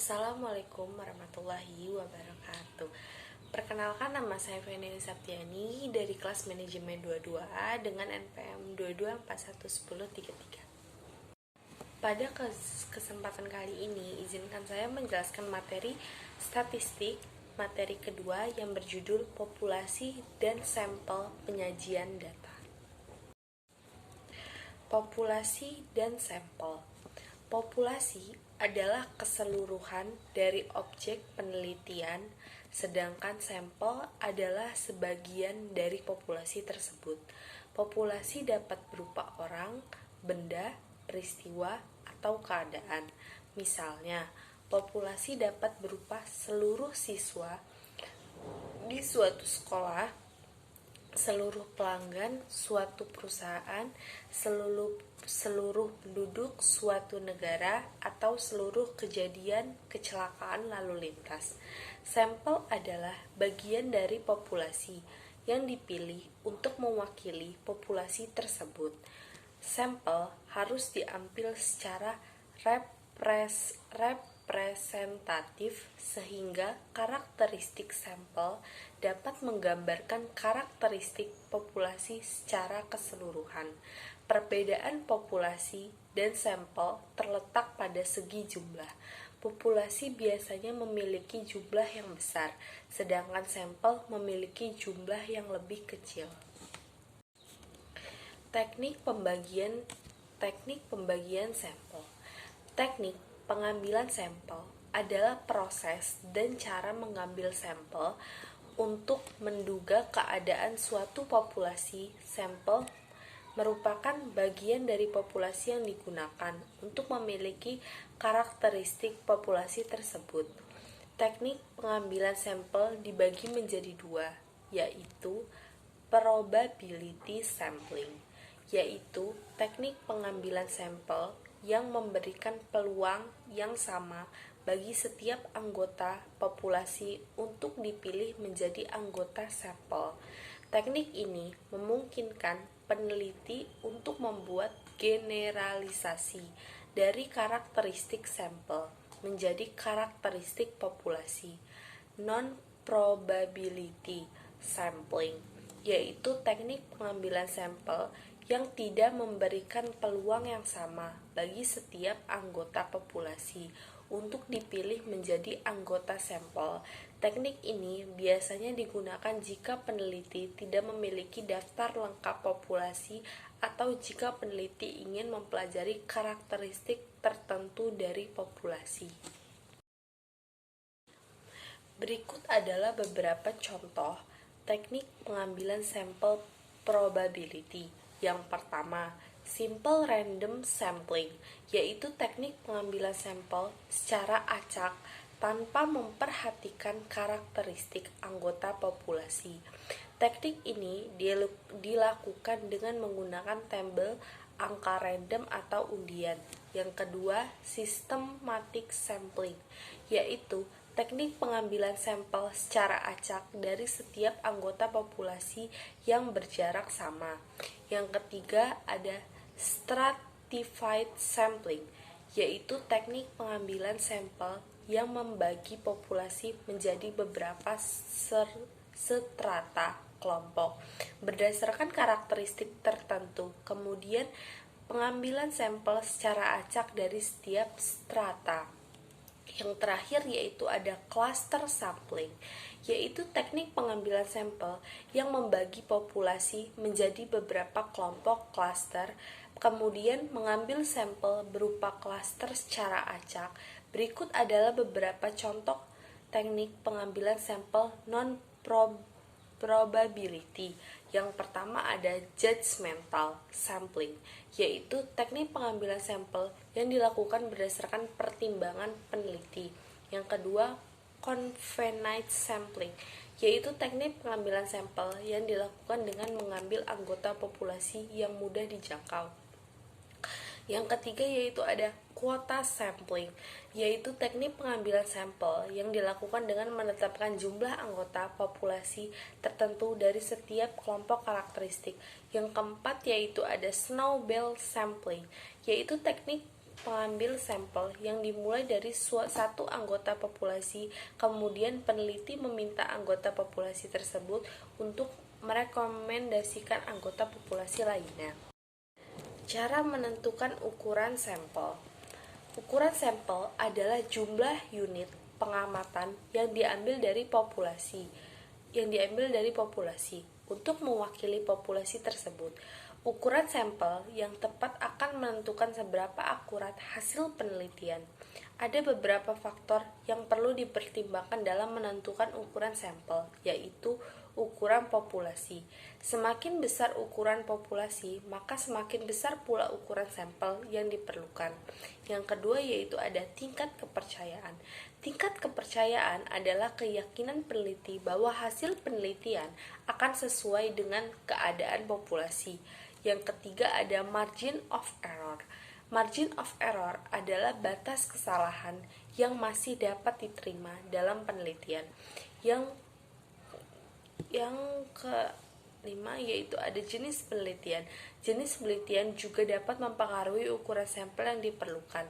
Assalamualaikum warahmatullahi wabarakatuh. Perkenalkan, nama saya Feni Saptiani dari kelas manajemen 22A dengan NPM 22411033. Pada kesempatan kali ini, izinkan saya menjelaskan materi statistik, materi kedua yang berjudul populasi dan sampel penyajian data. Populasi dan sampel. Populasi adalah keseluruhan dari objek penelitian, sedangkan sampel adalah sebagian dari populasi tersebut. Populasi dapat berupa orang, benda, peristiwa, atau keadaan. Misalnya, populasi dapat berupa seluruh siswa di suatu sekolah, seluruh pelanggan suatu perusahaan, seluruh penduduk suatu negara, atau seluruh kejadian kecelakaan lalu lintas. Sampel adalah bagian dari populasi yang dipilih untuk mewakili populasi tersebut. Sampel harus diambil secara representatif sehingga karakteristik sampel dapat menggambarkan karakteristik populasi secara keseluruhan. Perbedaan populasi dan sampel terletak pada segi jumlah. Populasi biasanya memiliki jumlah yang besar, sedangkan sampel memiliki jumlah yang lebih kecil. Teknik pembagian sampel. Teknik pengambilan sampel adalah proses dan cara mengambil sampel untuk menduga keadaan suatu populasi. Sampel merupakan bagian dari populasi yang digunakan untuk memiliki karakteristik populasi tersebut. Teknik pengambilan sampel dibagi menjadi dua, yaitu probability sampling, yaitu teknik pengambilan sampel yang memberikan peluang yang sama bagi setiap anggota populasi untuk dipilih menjadi anggota sampel. Teknik ini memungkinkan peneliti untuk membuat generalisasi dari karakteristik sampel menjadi karakteristik populasi. Non-probability sampling, yaitu teknik pengambilan sampel yang tidak memberikan peluang yang sama bagi setiap anggota populasi untuk dipilih menjadi anggota sampel. Teknik ini biasanya digunakan jika peneliti tidak memiliki daftar lengkap populasi atau jika peneliti ingin mempelajari karakteristik tertentu dari populasi. Berikut adalah beberapa contoh teknik pengambilan sampel probability. Yang pertama, simple random sampling, yaitu teknik pengambilan sampel secara acak tanpa memperhatikan karakteristik anggota populasi. Teknik ini dilakukan dengan menggunakan tabel angka random atau undian. Yang kedua, systematic sampling, yaitu teknik pengambilan sampel secara acak dari setiap anggota populasi yang berjarak sama. Yang ketiga ada stratified sampling, yaitu teknik pengambilan sampel yang membagi populasi menjadi beberapa strata kelompok berdasarkan karakteristik tertentu. Kemudian pengambilan sampel secara acak dari setiap strata. Yang terakhir yaitu ada cluster sampling, yaitu teknik pengambilan sampel yang membagi populasi menjadi beberapa kelompok klaster, kemudian mengambil sampel berupa klaster secara acak. Berikut adalah beberapa contoh teknik pengambilan sampel non-probability. Yang pertama ada judgmental sampling, yaitu teknik pengambilan sampel yang dilakukan berdasarkan pertimbangan peneliti. Yang kedua, convenient sampling, yaitu teknik pengambilan sampel yang dilakukan dengan mengambil anggota populasi yang mudah dijangkau. Yang ketiga yaitu ada quota sampling, yaitu teknik pengambilan sampel yang dilakukan dengan menetapkan jumlah anggota populasi tertentu dari setiap kelompok karakteristik. Yang keempat yaitu ada snowball sampling, yaitu teknik pengambil sampel yang dimulai dari satu anggota populasi, kemudian peneliti meminta anggota populasi tersebut untuk merekomendasikan anggota populasi lainnya. Cara menentukan ukuran sampel. Ukuran sampel adalah jumlah unit pengamatan yang diambil dari populasi untuk mewakili populasi tersebut. Ukuran sampel yang tepat akan menentukan seberapa akurat hasil penelitian. Ada beberapa faktor yang perlu dipertimbangkan dalam menentukan ukuran sampel, yaitu ukuran populasi. Semakin besar ukuran populasi, maka semakin besar pula ukuran sampel yang diperlukan. Yang kedua yaitu ada tingkat kepercayaan. Tingkat kepercayaan adalah keyakinan peneliti bahwa hasil penelitian akan sesuai dengan keadaan populasi. Yang ketiga ada margin of error. Margin of error adalah batas kesalahan yang masih dapat diterima dalam penelitian. Yang kelima yaitu ada jenis penelitian. Jenis penelitian juga dapat mempengaruhi ukuran sampel yang diperlukan.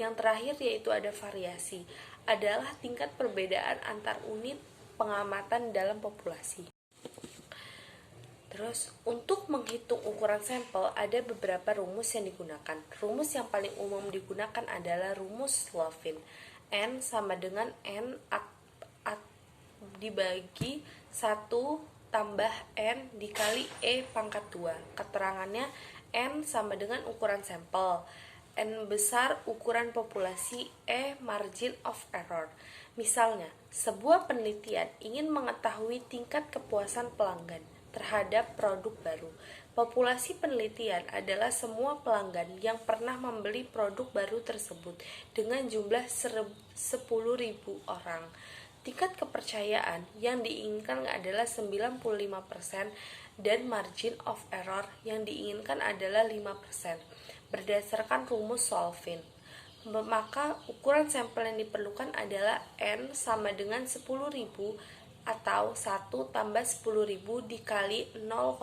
Yang terakhir yaitu ada variasi, adalah tingkat perbedaan antar unit pengamatan dalam populasi. Terus, untuk menghitung ukuran sampel ada beberapa rumus yang digunakan. Rumus yang paling umum digunakan adalah rumus Slovin. N sama dengan N dibagi 1 tambah N dikali E pangkat 2. Keterangannya N sama dengan ukuran sampel, N besar ukuran populasi, E margin of error. Misalnya, sebuah penelitian ingin mengetahui tingkat kepuasan pelanggan terhadap produk baru. Populasi penelitian adalah semua pelanggan yang pernah membeli produk baru tersebut dengan jumlah 10.000 orang. Tingkat kepercayaan yang diinginkan adalah 95% dan margin of error yang diinginkan adalah 5%. Berdasarkan rumus Slovin, maka ukuran sampel yang diperlukan adalah N sama dengan 10.000 atau 1 tambah 10.000 dikali 0,05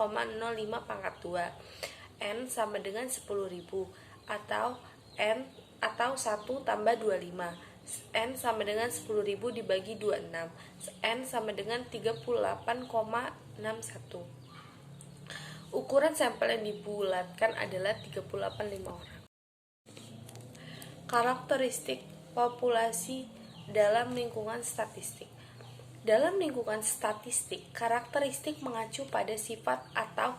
pangkat 2. N sama dengan 10.000 atau 1 tambah 25. N sama dengan 10.000 dibagi 26. N sama dengan 38,61. Ukuran sampel yang dibulatkan adalah 38,5 orang. Karakteristik populasi dalam lingkungan statistik. Dalam lingkungan statistik, karakteristik mengacu pada sifat atau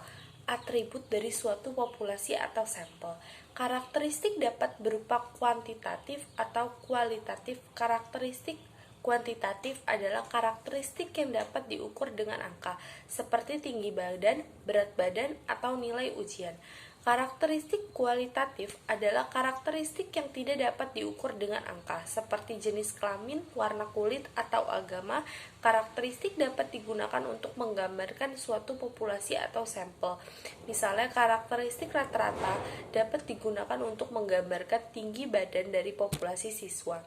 atribut dari suatu populasi atau sampel. Karakteristik dapat berupa kuantitatif atau kualitatif. Karakteristik kuantitatif adalah karakteristik yang dapat diukur dengan angka, seperti tinggi badan, berat badan, atau nilai ujian. Karakteristik kualitatif adalah karakteristik yang tidak dapat diukur dengan angka, seperti jenis kelamin, warna kulit, atau agama. Karakteristik dapat digunakan untuk menggambarkan suatu populasi atau sampel. Misalnya, karakteristik rata-rata dapat digunakan untuk menggambarkan tinggi badan dari populasi siswa.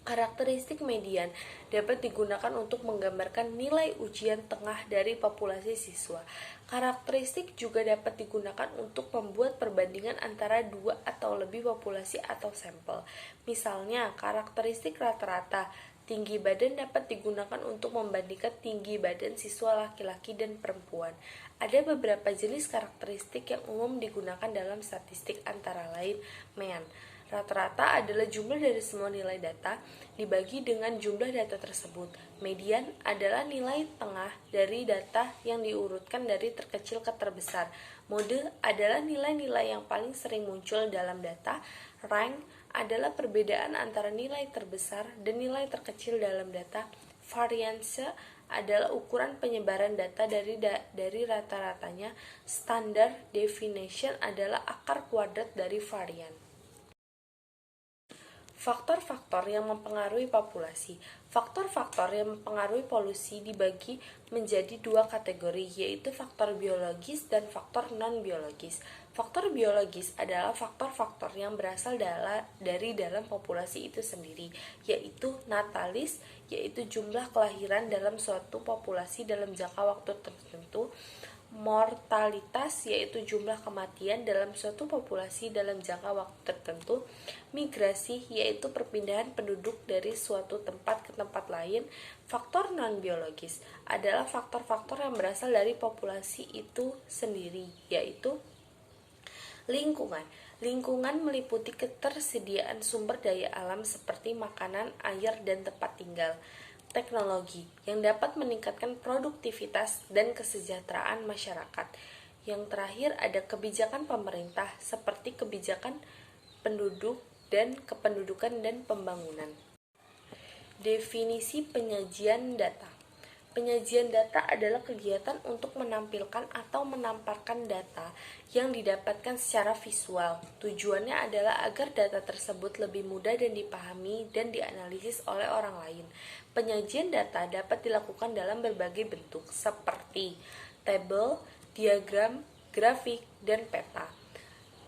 Karakteristik median dapat digunakan untuk menggambarkan nilai ujian tengah dari populasi siswa. Karakteristik juga dapat digunakan untuk membuat perbandingan antara dua atau lebih populasi atau sampel. Misalnya, karakteristik rata-rata tinggi badan dapat digunakan untuk membandingkan tinggi badan siswa laki-laki dan perempuan. Ada beberapa jenis karakteristik yang umum digunakan dalam statistik, antara lain mean. Rata-rata adalah jumlah dari semua nilai data dibagi dengan jumlah data tersebut. Median adalah nilai tengah dari data yang diurutkan dari terkecil ke terbesar. Mode adalah nilai-nilai yang paling sering muncul dalam data. Rank adalah perbedaan antara nilai terbesar dan nilai terkecil dalam data. Variance adalah ukuran penyebaran data dari rata-ratanya. Standard deviation adalah akar kuadrat dari varian. Faktor-faktor yang mempengaruhi populasi. Faktor-faktor yang mempengaruhi polusi dibagi menjadi dua kategori, yaitu faktor biologis dan faktor non-biologis. Faktor biologis adalah faktor-faktor yang berasal dari dalam populasi itu sendiri, yaitu natalis, yaitu jumlah kelahiran dalam suatu populasi dalam jangka waktu tertentu. mortalitas yaitu jumlah kematian dalam suatu populasi dalam jangka waktu tertentu, migrasi yaitu perpindahan penduduk dari suatu tempat ke tempat lain, faktor non-biologis adalah faktor-faktor yang berasal dari populasi itu sendiri, yaitu lingkungan. Lingkungan meliputi ketersediaan sumber daya alam seperti makanan, air, dan tempat tinggal. Teknologi yang dapat meningkatkan produktivitas dan kesejahteraan masyarakat. Yang terakhir ada kebijakan pemerintah seperti kebijakan penduduk dan kependudukan dan pembangunan. Definisi penyajian data. Penyajian data adalah kegiatan untuk menampilkan atau menamparkan data yang didapatkan secara visual. Tujuannya adalah agar data tersebut lebih mudah dan dipahami dan dianalisis oleh orang lain. Penyajian data dapat dilakukan dalam berbagai bentuk seperti tabel, diagram, grafik, dan peta.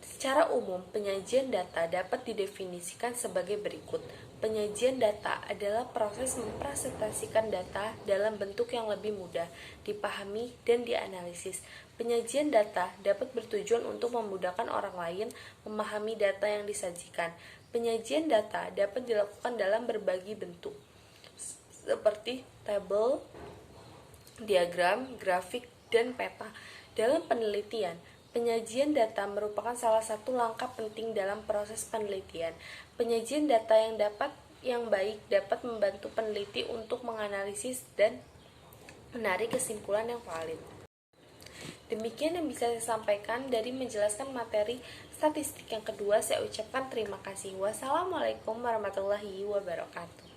Secara umum, penyajian data dapat didefinisikan sebagai berikut. Penyajian data adalah proses mempresentasikan data dalam bentuk yang lebih mudah dipahami dan dianalisis. Penyajian data dapat bertujuan untuk memudahkan orang lain memahami data yang disajikan. Penyajian data dapat dilakukan dalam berbagai bentuk, seperti tabel, diagram, grafik, dan peta. Dalam penelitian, penyajian data merupakan salah satu langkah penting dalam proses penelitian. Penyajian data yang baik dapat membantu peneliti untuk menganalisis dan menarik kesimpulan yang valid. Demikian yang bisa saya sampaikan dari menjelaskan materi statistik yang kedua. Saya ucapkan terima kasih. Wassalamualaikum warahmatullahi wabarakatuh.